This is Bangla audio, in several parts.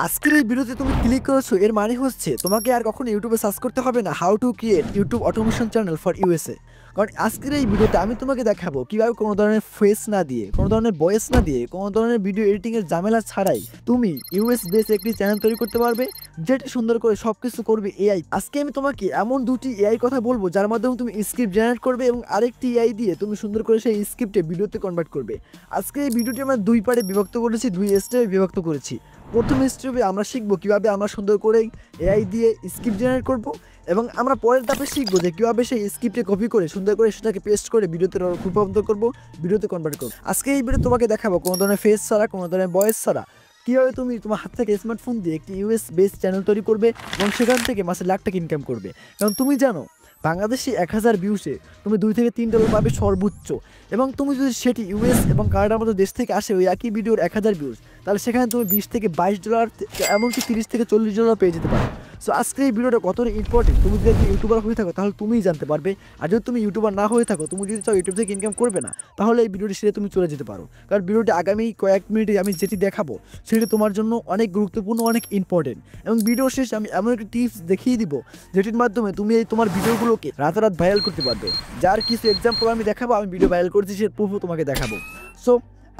আজকের এই ভিডিওতে তুমি ক্লিক করেছো এর মানে হচ্ছে তোমাকে আর কখনো ইউটিউবে সার্চ করতে হবে না how to create YouTube automation channel for USA. কারণ আজকের এই ভিডিওতে আমি তোমাকে দেখাবো কিভাবে কোনো ধরনের ফেস না দিয়ে, কোনো ধরনের ভয়েস না দিয়ে, কোনো ধরনের ভিডিও এডিটিং এর ঝামেলা ছাড়াই তুমি ইউএস বেস একটি চ্যানেল তৈরি করতে পারবে, যেটি সুন্দর করে সবকিছু করবে এআই। আজকে আমি তোমাকে এমন দুটি এআই কথা বলবো যার মাধ্যমে তুমি স্ক্রিপ্ট জেনারেট করবে এবং আরেকটি এআই দিয়ে তুমি সুন্দর করে সেই স্ক্রিপ্টে ভিডিওতে কনভার্ট করবে। আজকে এই ভিডিওটি আমরা দুই পার্টে বিভক্ত করেছি, দুই স্টেপে বিভক্ত করেছি। প্রথম স্টেপে আমরা শিখবো কীভাবে আমরা সুন্দর করে এআই দিয়ে স্ক্রিপ্ট জেনারেট করব, এবং আমরা পরের ধাপে শিখবো যে কীভাবে সেই স্ক্রিপ্টে কপি করে সুন্দর করে সেটাকে পেস্ট করে ভিডিওতে রূপান্তর করবো, ভিডিওতে কনভার্ট করবো। আজকে এই ভিডিও তোমাকে দেখাবো কোনো ধরনের ফেস ছাড়া, কোনো ধরনের ভয়েস ছাড়া কীভাবে তুমি তোমার হাত থেকে স্মার্টফোন দিয়ে একটি ইউএস বেস চ্যানেল তৈরি করবে এবং সেখান থেকে মাসে লাখ টাকা ইনকাম করবে। কারণ তুমি জানো বাংলাদেশে 1000 ভিউসে তুমি $2 থেকে $3 পাবে সর্বোচ্চ, এবং তুমি যদি সেটি ইউএস এবং কানাডার মতো দেশ থেকে আসে ওই একই ভিডিওর 1000 ভিউস, তাহলে সেখানে তুমি $20 থেকে $22 এমনকি $30 থেকে $40 পেয়ে যেতে পারো। সো আজকের এই ভিডিওটা কতটা ইম্পর্টেন্ট, তুমি যদি ইউটিউবার হয়ে থাকো তাহলে তুমিই জানতে পারবে, আর যদি তুমি ইউটিউবার না হয়ে থাকো, তুমি যদি চাও ইউটিউব থেকে ইনকাম করবে না, তাহলে এই ভিডিওটি সেরে তুমি চলে যেতে পারো। কারণ ভিডিওটি আগামী কয়েক মিনিটে আমি যেটি দেখাবো সেটি তোমার জন্য অনেক গুরুত্বপূর্ণ, অনেক ইম্পর্টেন্ট, এবং ভিডিও শেষে আমি এমন একটি টিপস দেখিয়ে দিব যেটির মাধ্যমে তুমি এই তোমার ভিডিওগুলোকে রাতারাত ভাইরাল করতে পারবে। যার কিছু এক্সাম্পল আমি দেখাবো, আমি ভিডিও ভাইরাল করছি সে প্রুফও তোমাকে দেখাবো। সো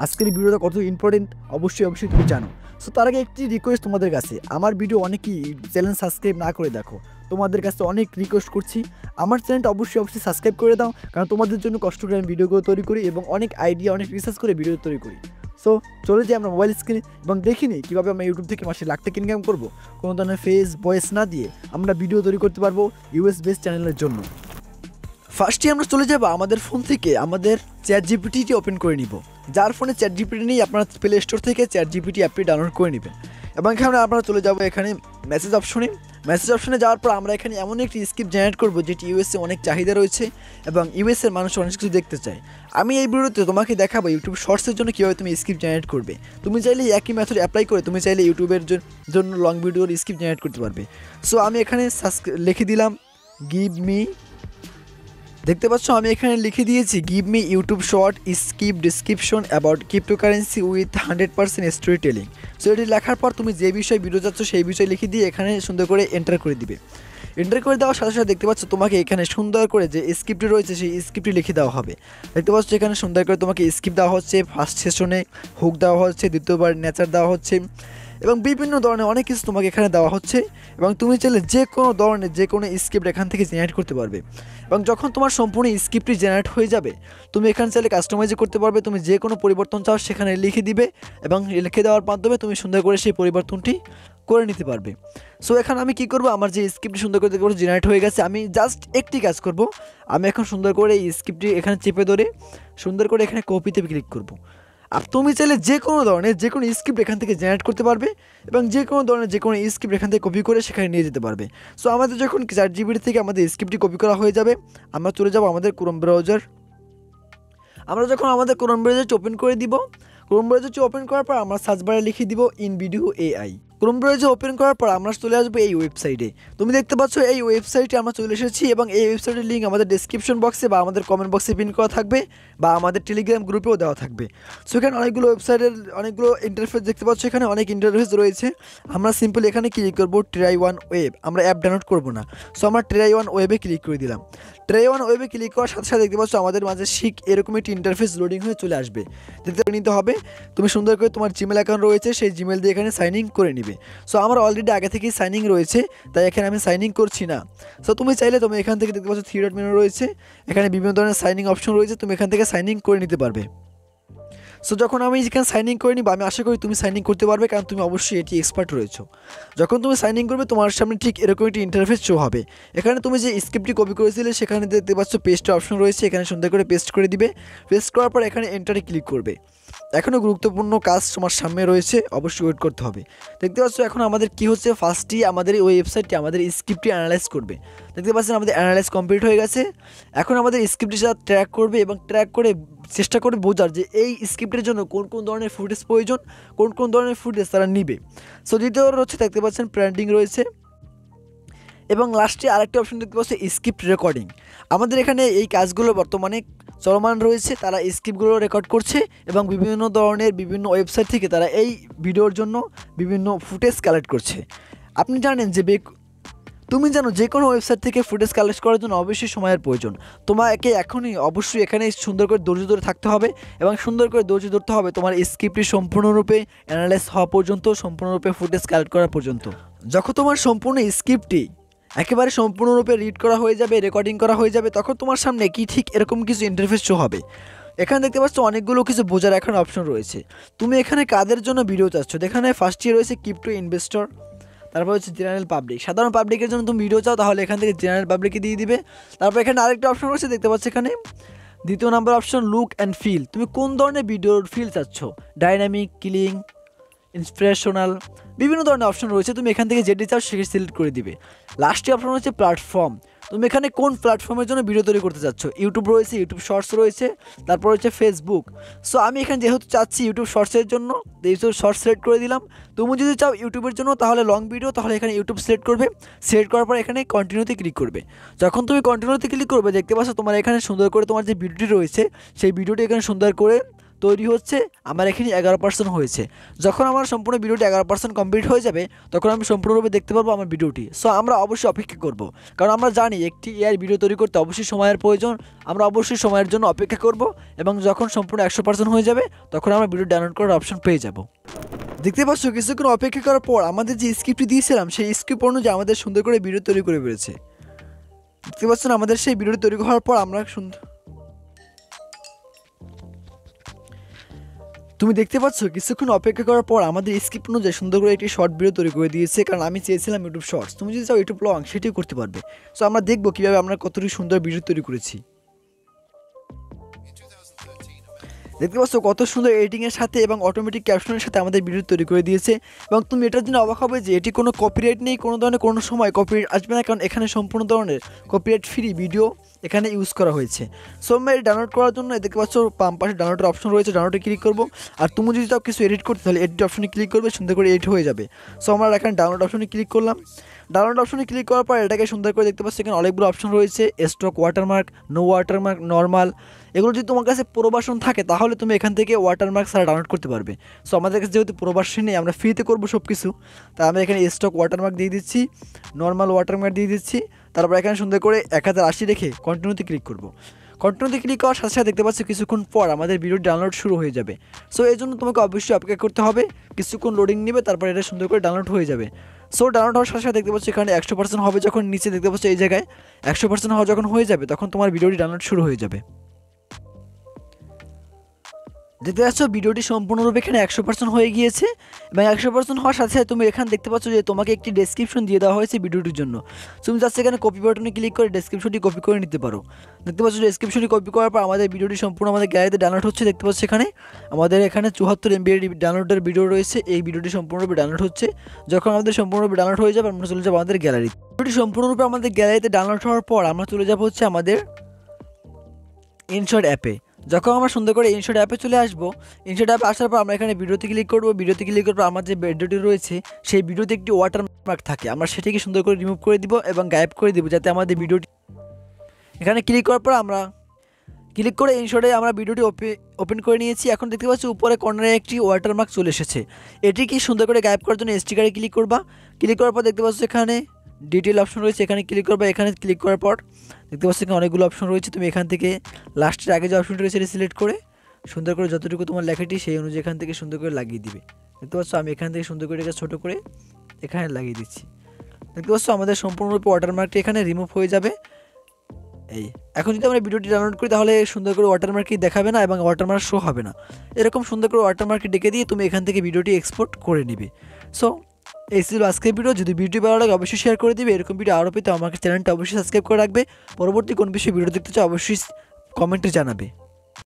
আজকের এই ভিডিওটা কত ইম্পর্টেন্ট অবশ্যই তুমি জানো। সো তার আগে একটি রিকোয়েস্ট তোমাদের কাছে, আমার ভিডিও অনেকেই চ্যানেল সাবস্ক্রাইব না করে দেখো, তোমাদের কাছে অনেক রিকোয়েস্ট করছি আমার চ্যানেলটা অবশ্যই সাবস্ক্রাইব করে দাও, কারণ তোমাদের জন্য কষ্ট করে আমি ভিডিওগুলো তৈরি করি এবং অনেক আইডিয়া, অনেক রিসার্চ করে ভিডিও তৈরি করি। সো চলে যাই আমরা মোবাইল স্ক্রিনে এবং দেখি নিই কীভাবে আমরা ইউটিউব থেকে মাসে লাখ টাকা ইনকাম করবো কোনো ধরনের ফেস ভয়েস না দিয়ে আমরা ভিডিও তৈরি করতে পারবো ইউএস বেস চ্যানেলের জন্য। ফার্স্টে আমরা চলে যাব আমাদের ফোন থেকে আমাদের চ্যাট জিপিটি ওপেন করে নিব। যার ফোনে চ্যাট জিপিটি নেই আপনারা প্লে স্টোর থেকে চ্যাট জিপিটি অ্যাপটি ডাউনলোড করে নেবেন, এবং এখানে আপনারা চলে যাব এখানে মেসেজ অপশনে যাওয়ার পর আমরা এখানে এমন একটি স্ক্রিপ্ট জেনারেট করব যেটি ইউএসএ অনেক চাহিদা রয়েছে এবং ইউএসএর মানুষ অনেক কিছু দেখতে চায়। আমি এই ভিডিওতে তোমাকে দেখাবো ইউটিউব শর্টসের জন্য কীভাবে তুমি স্ক্রিপ্ট জেনারেট করবে। তুমি চাইলে একই মেথড অ্যাপ্লাই করে তুমি চাইলে ইউটিউবের জন্য লং ভিডিওর স্ক্রিপ্ট জেনারেট করতে পারবে। সো আমি এখানে লিখে দিলাম গিভ মি, দেখতে পাচ্ছ আমি এখানে লিখে দিয়েছি give me YouTube short script description about cryptocurrency with 100% story telling. So এটি লেখার পর তুমি যে বিষয়ে ভিডিও যাচ্ছ সেই বিষয় লিখে দিয়ে এখানে সুন্দর করে এন্টার করে দিবে। এন্টার করে দেওয়ার সাথে সাথে দেখতে পাচ্ছ তোমাকে এখানে সুন্দর করে যে স্ক্রিপ্টটি রয়েছে সেই স্ক্রিপ্টটি লিখে দেওয়া হবে। দেখতে পাচ্ছ এখানে সুন্দর করে তোমাকে স্ক্রিপ্ট দেওয়া হচ্ছে, ফার্স্ট সেশনে হুক দেওয়া হচ্ছে, দ্বিতীয়বার নেচার দেওয়া হচ্ছে, এবং বিভিন্ন ধরনের অনেক কিছু তোমাকে এখানে দেওয়া হচ্ছে, এবং তুমি চাইলে যে কোনো ধরনের যে কোনো স্ক্রিপ্ট এখান থেকে জেনারেট করতে পারবে। এবং যখন তোমার সম্পূর্ণ স্ক্রিপ্টটি জেনারেট হয়ে যাবে তুমি এখানে চাইলে কাস্টমাইজ করতে পারবে, তুমি যে কোনো পরিবর্তন চাও সেখানে লিখে দিবে এবং লিখে দেওয়ার মাধ্যমে তুমি সুন্দর করে সেই পরিবর্তনটি করে নিতে পারবে। সো এখন আমি কি করব, আমার যে স্ক্রিপ্টটি সুন্দর করে জেনারেট হয়ে গেছে, আমি জাস্ট একটি কাজ করব, আমি এখন সুন্দর করে এই স্ক্রিপ্টটি এখানে চেপে ধরে সুন্দর করে এখানে কপিতে ক্লিক করব। আর তুমি চাইলে যে কোনো ধরনের যে কোনো স্ক্রিপ্ট এখান থেকে জেনারেট করতে পারবে এবং যে কোনো ধরনের যে কোনো স্ক্রিপ্ট এখান থেকে কপি করে সেখানে নিয়ে যেতে পারবে। সো আমাদের যখন চ্যাট জিপিটি থেকে আমাদের স্ক্রিপ্টটি কপি করা হয়ে যাবে, আমরা চলে যাব আমাদের ক্রোম ব্রাউজার। আমরা যখন আমাদের ক্রোম ব্রাউজারটি ওপেন করে দিব, ক্রোম ব্রাউজারটি ওপেন করার পর আমরা সার্চ বারে লিখে দিব in video AI. Chrome browser open করার পর আমরা চলে আসবো এই ওয়েবসাইটে। তুমি দেখতে পাচ্ছ এই ওয়েবসাইটে আমরা চলে এসেছি, এবং এই ওয়েবসাইটের লিঙ্ক আমাদের ডেসক্রিপশন বক্সে বা আমাদের কমেন্ট বক্সে পিন করা থাকবে বা আমাদের টেলিগ্রাম গ্রুপেও দেওয়া থাকবে। সো এখানে অনেকগুলো ওয়েবসাইটের অনেকগুলো ইন্টারফেস দেখতে পাচ্ছ, এখানে অনেক ইন্টারফেস রয়েছে। আমরা সিম্পল এখানে ক্লিক করবো ট্রাই ওয়ান ওয়েব, আমরা অ্যাপ ডাউনলোড করবো না। সো আমরা ট্রাই ওয়ান ওয়েবে ক্লিক করে দিলাম। ট্রাই ওয়ান ওয়েবে ক্লিক করার সাথে সাথে দেখতে পাচ্ছ আমাদের মাঝে এরকম একটি ইন্টারফেস লোডিং হয়ে চলে আসবে। দেখতে নিতে হবে তুমি সুন্দর করে তোমার জিমেল অ্যাকাউন্ট রয়েছে সেই জিমেল দিয়ে এখানে সাইন ইন করে নিবে। সো আমার অলরেডি আগে থেকেই সাইন ইন রয়েছে, তাই এখানে আমি সাইন ইন করছি না। সো তুমি চাইলে তুমি এখান থেকে দেখতে পাচ্ছ 3 ডট মেনু রয়েছে, এখানে বিভিন্ন ধরনের সাইন ইন অপশন রয়েছে, তুমি এখান থেকে সাইন ইন করে নিতে পারবে। সো যখন আমি এখানে সাইন ইন করে নিব, আমি আশা করি তুমি সাইন ইন করতে পারবে, কারণ তুমি অবশ্যই এটি এক্সপার্ট রয়েছো। যখন তুমি সাইন ইন করবে তোমার সামনে ঠিক এরকম একটি ইন্টারফেস শো হবে। এখানে তুমি যে স্ক্রিপ্টটি কপি করেছিলে সেখানে দেখতে পাচ্ছ পেস্টের অপশন রয়েছে, এখানে সুন্দর করে পেস্ট করে দিবে। পেস্ট করার পর এখানে এন্টারে ক্লিক করবে। এখনও গুরুত্বপূর্ণ কাজ তোমার সামনে রয়েছে, অবশ্যই ওয়েট করতে হবে। দেখতে পাচ্ছ এখন আমাদের কি হচ্ছে, ফার্স্টই আমাদের এই ওয়েবসাইটটি আমাদের স্ক্রিপ্টটি অ্যানালাইজ করবে। দেখতে পাচ্ছেন আমাদের অ্যানালাইজ কমপ্লিট হয়ে গেছে। এখন আমাদের স্ক্রিপ্টটি সাথে ট্র্যাক করবে এবং ট্র্যাক করে চেষ্টা করে বোঝার যে এই স্ক্রিপ্টের জন্য কোন কোন ধরনের ফুটেজ প্রয়োজন, কোন কোন ধরনের ফুটেজ তারা নিবে। সো দ্বিতীয় হচ্ছে দেখতে পাচ্ছেন ব্র্যান্ডিং রয়েছে, এবং লাস্টে আরেকটি অপশন দেখতে পাচ্ছি স্ক্রিপ্ট রেকর্ডিং। আমাদের এখানে এই কাজগুলো বর্তমানে চলমান রয়েছে, তারা স্ক্রিপ্টগুলো রেকর্ড করছে এবং বিভিন্ন ধরনের বিভিন্ন ওয়েবসাইট থেকে তারা এই ভিডিওর জন্য বিভিন্ন ফুটেজ কালেক্ট করছে। আপনি জানেন যে তুমি জানো যে কোনো ওয়েবসাইট থেকে ফুটেজ কালেক্ট করার জন্য অবশ্যই সময়ের প্রয়োজন। তোমাকে এখনই অবশ্যই এখানে সুন্দর করে ধৈর্য ধরে থাকতে হবে এবং সুন্দর করে ধৈর্য ধরতে হবে তোমার স্ক্রিপ্টটি সম্পূর্ণরূপে অ্যানালাইজ হওয়া পর্যন্ত, সম্পূর্ণরূপে ফুটেজ কালেক্ট করা পর্যন্ত। যখন তোমার সম্পূর্ণ স্ক্রিপ্টটি একেবারে সম্পূর্ণরূপে রিড করা হয়ে যাবে, রেকর্ডিং করা হয়ে যাবে, তখন তোমার সামনে কি ঠিক এরকম কিছু ইন্টারফেস শো হবে। এখানে দেখতে পাচ্ছ অনেকগুলো কিছু বোঝার এখন অপশন রয়েছে। তুমি এখানে কাদের জন্য ভিডিও চাচ্ছ, এখানে ফার্স্ট ইয়ার রয়েছে ক্রিপ্টো ইনভেস্টর, তারপর হচ্ছে জেনারেল পাবলিক। সাধারণ পাবলিকের জন্য তুমি ভিডিও চাও তাহলে এখান থেকে জেনারেল পাবলিকে দিয়ে দিবে। তারপর এখানে আরেকটা অপশন রয়েছে দেখতে পাচ্ছ, এখানে দ্বিতীয় number option look and feel. তুমি কোন ধরনের ভিডিওর ফিল চাচ্ছ, ডাইনামিক, কিলিং, ইন্সপিরেশনাল, বিভিন্ন ধরনের অপশন রয়েছে। তুমি এখান থেকে যেটি চাও সেটি সিলেক্ট করে দিবে। লাস্টে অপশন হচ্ছে প্ল্যাটফর্ম। তুমি এখানে কোন প্ল্যাটফর্মের জন্য ভিডিও তৈরি করতে চাচ্ছ, ইউটিউব রয়েছে, ইউটিউব শর্টস রয়েছে, তারপর হচ্ছে ফেসবুক। সো আমি এখানে যেহেতু চাচ্ছি ইউটিউব শর্টসের জন্য, ইউটিউব শর্টস সিলেক্ট করে দিলাম। তুমি যদি চাও ইউটিউবের জন্য তাহলে লং ভিডিও, তাহলে এখানে ইউটিউব সিলেক্ট করবে। সিলেক্ট করার পর এখানে কন্টিনিউতে ক্লিক করবে। যখন তুমি কন্টিনিউতে ক্লিক করবে দেখতে পাচ্ছ তোমার এখানে সুন্দর করে তোমার যে ভিডিওটি রয়েছে সেই ভিডিওটি এখানে সুন্দর করে তৈরি হচ্ছে। আমার এখানে 11% হয়েছে। যখন আমার সম্পূর্ণ ভিডিওটি 11% কমপ্লিট হয়ে যাবে তখন আমি সম্পূর্ণরূপে দেখতে পারবো আমার ভিডিওটি। সো আমরা অবশ্যই অপেক্ষা করব, কারণ আমরা জানি একটি এআই ভিডিও তৈরি করতে অবশ্যই সময়ের প্রয়োজন। আমরা অবশ্যই সময়ের জন্য অপেক্ষা করব এবং যখন সম্পূর্ণ 100% হয়ে যাবে তখন আমরা ভিডিও ডাউনলোড করার অপশন পেয়ে যাব। দেখতে পাচ্ছ কিছুক্ষণ অপেক্ষা করার পর আমাদের যে স্ক্রিপ্টটি দিয়েছিলাম সেই স্ক্রিপ্ট অনুযায়ী আমাদের সুন্দর করে ভিডিও তৈরি করে বেরোচ্ছে। দেখতে পাচ্ছেন আমাদের সেই ভিডিওটি তৈরি হওয়ার পর আমরা তুমি দেখতে পাচ্ছ কিছুক্ষণ অপেক্ষা করার পর আমাদের স্ক্রিপ্ট অনুযায়ী সুন্দর করে একটি শর্ট ভিডিও তৈরি করে দিয়েছে, কারণ আমি চেয়েছিলাম ইউটিউব শর্টস। তুমি যদি চাও ইউটিউব লং সেটিও করতে পারবে। সো আমরা দেখবো কীভাবে আমরা কতটি সুন্দর ভিডিও তৈরি করেছি। দেখতে পাচ্ছ কত সুন্দর এডিটিংয়ের সাথে এবং অটোমেটিক ক্যাপশনের সাথে আমাদের ভিডিও তৈরি করে দিয়েছে। এবং তুমি এটার জন্য অবাক হবে যে এটি কোনো কপিরাইট নেই, কোনো ধরনের কোনো সময় কপিরাইট আসবে না, কারণ এখানে সম্পূর্ণ ধরনের কপিরাইট ফ্রি ভিডিও এখানে ইউজ করা হয়েছে। সো আমরা এটি ডাউনলোড করার জন্য দেখতে পাচ্ছ বাম পাশে ডাউনলোডের অপশন রয়েছে, ডাউনলোডে ক্লিক করবো। আর তুমি যদি চাও কিছু এডিট করতে তাহলে এডিট অপশনে ক্লিক করবে, সুন্দর করে এডিট হয়ে যাবে। সো আমরা এখানে ডাউনলোড অপশনে ক্লিক করলাম। ডাউনলোড অপশনে ক্লিক করার পর এটাকে সুন্দর করে দেখতে পাচ্ছি এখানে অনেকগুলো অপশন রয়েছে, stock, watermark, no watermark, normal. এগুলো যদি তোমার কাছে প্রো ভার্সন থাকে তাহলে তুমি এখান থেকে ওয়াটারমার্ক ছাড়া ডাউনলোড করতে পারবে। সো আমাদের কাছে যেহেতু প্রো ভার্সন নেই, আমরা ফ্রিতে করবো সব কিছু, তাই আমরা এখানে স্টক ওয়াটারমার্ক দিয়ে দিচ্ছি, নর্মাল ওয়াটারমার্ক দিয়ে দিচ্ছি। তারপর এখানে সুন্দর করে 1080 রেখে কন্টিনিউতে ক্লিক করবো। কন্টিনিউতে ক্লিক করার সাথে সাথে দেখতে পাচ্ছি কিছুক্ষণ পর আমাদের ভিডিও ডাউনলোড শুরু হয়ে যাবে। সো এই জন্য তোমাকে অবশ্যই অপেক্ষা করতে হবে, কিছুক্ষণ লোডিং নেবে, তারপর এটা সুন্দর করে ডাউনলোড হয়ে যাবে। সো ডাউনলোড হওয়ার সাথে সাথে দেখতে পাচ্ছি এখানে 100% হবে, যখন নিচে দেখতে পাচ্ছি এই জায়গায় 100% হওয়া যখন হয়ে যাবে তখন তোমার ভিডিওটি ডাউনলোড শুরু হয়ে যাবে। দেখতে পাচ্ছ ভিডিওটি সম্পূর্ণরূপে এখানে 100% হয়ে গিয়েছে এবং 100% হওয়ার সাথে সাথে তুমি এখানে দেখতে পাচ্ছ যে তোমাকে একটি ডেসক্রিপশন দিয়ে দেওয়া হয়েছে ভিডিওটির জন্য। তুমি জাস্ট এখানে কপি বাটনে ক্লিক করে ডেসক্রিপশনটি কপি করে নিতে পারো। দেখতে পাচ্ছ ডেসক্রিপশনটি কপি করার পর আমাদের ভিডিওটি সম্পূর্ণ আমাদের গ্যালারিতে ডাউনলোড হচ্ছে। দেখতে পাচ্ছ এখানে আমাদের এখানে 74 MB ডাউনলোডের ভিডিও রয়েছে। এই ভিডিওটি সম্পূর্ণরূপে ডাউনলোড হচ্ছে। যখন আমাদের সম্পূর্ণরূপে ডাউনলোড হয়ে যাবে আমরা চলে যাবো আমাদের গ্যালারি। ভিডিওটি সম্পূর্ণরূপে আমাদের গ্যালারিতে ডাউনলোড হওয়ার পর আমরা চলে যাবো হচ্ছে আমাদের ইনশট অ্যাপে। যখন আমরা সুন্দর করে ইনশট অ্যাপে চলে আসবো, ইনশট অ্যাপে আসার পর আমরা এখানে ভিডিওতে ক্লিক করবো। ভিডিওতে ক্লিক করার পর আমার যে ভিডিওটি রয়েছে সেই ভিডিওতে একটি ওয়াটারমার্ক থাকে, আমরা সেটাকে সুন্দর করে রিমুভ করে দিব এবং গায়েব করে দিব, যাতে আমাদের ভিডিওটি এখানে ক্লিক করার পর আমরা ক্লিক করে ইনশটে আমরা ভিডিওটি ওপেন করে নিয়েছি। এখন দেখতে পাচ্ছি উপরে কর্নারে একটি ওয়াটারমার্ক চলে এসেছে। এটি কি সুন্দর করে গায়েব করার জন্য স্টিকারে ক্লিক করবা। ক্লিক করার পর দেখতে পাচ্ছ এখানে ডিটেল অপশন রয়েছে, এখানে ক্লিক করবা। এখানে ক্লিক করার পর দেখতে পাচ্ছ এখানে অনেকগুলো অপশন রয়েছে। তুমি এখান থেকে লাস্টের আগে যে অপশনটি রয়েছে সেটা সিলেক্ট করে সুন্দর করে যতটুকু তোমার লেখাটি সেই অনুযায়ী এখান থেকে সুন্দর করে লাগিয়ে দিবে। দেখতে পাচ্ছ আমি এখান থেকে সুন্দর করে এটা ছোটো করে এখানে লাগিয়ে দিচ্ছি। দেখতে পাচ্ছ আমাদের সম্পূর্ণরূপে ওয়াটারমার্কটি এখানে রিমুভ হয়ে যাবে। এই এখন যদি আমরা ভিডিওটি ডাউনলোড করি তাহলে সুন্দর করে ওয়াটারমার্কটি দেখাবে না এবং ওয়াটারমার্ক শো হবে না। এরকম সুন্দর করে ওয়াটারমার্কটি ডেকে দিয়ে তুমি এখান থেকে ভিডিওটি এক্সপোর্ট করে নিবে। সো এই ছিল আজকের ভিডিও। যদি ভিডিও ভালো লাগে অবশ্যই শেয়ার করে দিবে। এরকম ভিডিও আরও পেতে আমাকে চ্যানেলটা অবশ্যই সাবস্ক্রাইব করে রাখবে। পরবর্তী কোন বিষয়ে ভিডিও দেখতে চাও অবশ্যই কমেন্টে জানাবে।